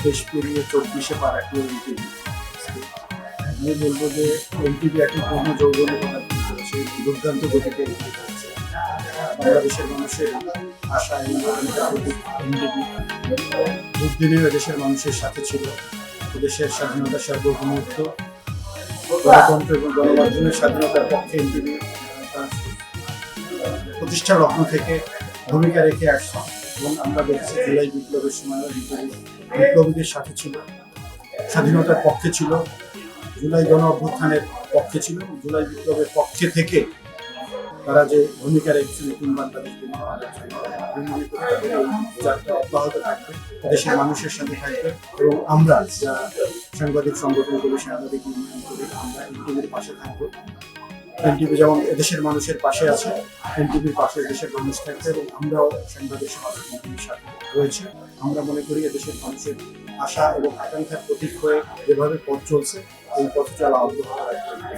দেশ পেরিয়ে 24-এ পা রাখলো এনটিভি। আমি বলবো যে এনটিভি একটি পূর্ণ যৌবনে পদার্পণ করেছে, দুর্দান্ত গতিতে এগিয়ে চলেছে। বাংলাদেশের মানুষের আশা এবং আকাঙ্ক্ষার প্রতীক এনটিভি দুর্দিনেও এদেশের মানুষের সাথে ছিল। দেশের স্বাধীনতা, সার্বভৌমত্ব, গণতন্ত্র এবং গণমাধ্যমের স্বাধীনতার পক্ষে এনটিভি তার প্রতিষ্ঠা লগ্ন থেকে ভূমিকা রেখে আসছে। এবং আমরা দেখছি জুলাই বিপ্লবের সময় এনটিভি বিপ্লবীদের সাথে ছিল, স্বাধীনতার পক্ষে ছিল, জুলাই গণ অভ্যুত্থানের পক্ষে ছিল। জুলাই বিপ্লবের পক্ষে থেকে তারা যে ভূমিকা রেখেছিল নতুন বাংলাদেশ যাত্রা অব্যাহত থাকবে, দেশের মানুষের সাথে থাকবে। এবং আমরা যা সাংবাদিক সংগঠন করি, সাংবাদিক ইউনিয়ন করি, আমরা এনটিভির পাশে থাকবো। এনটিভি যেমন এদেশের মানুষের পাশে আছে, এনটিভির পাশে দেশের মানুষ থাকবে এবং আমরাও সাংবাদিক সমাজ এনটিভির সাথে রয়েছে। আমরা মনে করি এদেশের মানুষের আশা এবং আকাঙ্ক্ষার প্রতীক হয়ে যেভাবে পথ চলছে, এই পথ চলা অব্যাহত রাখবে।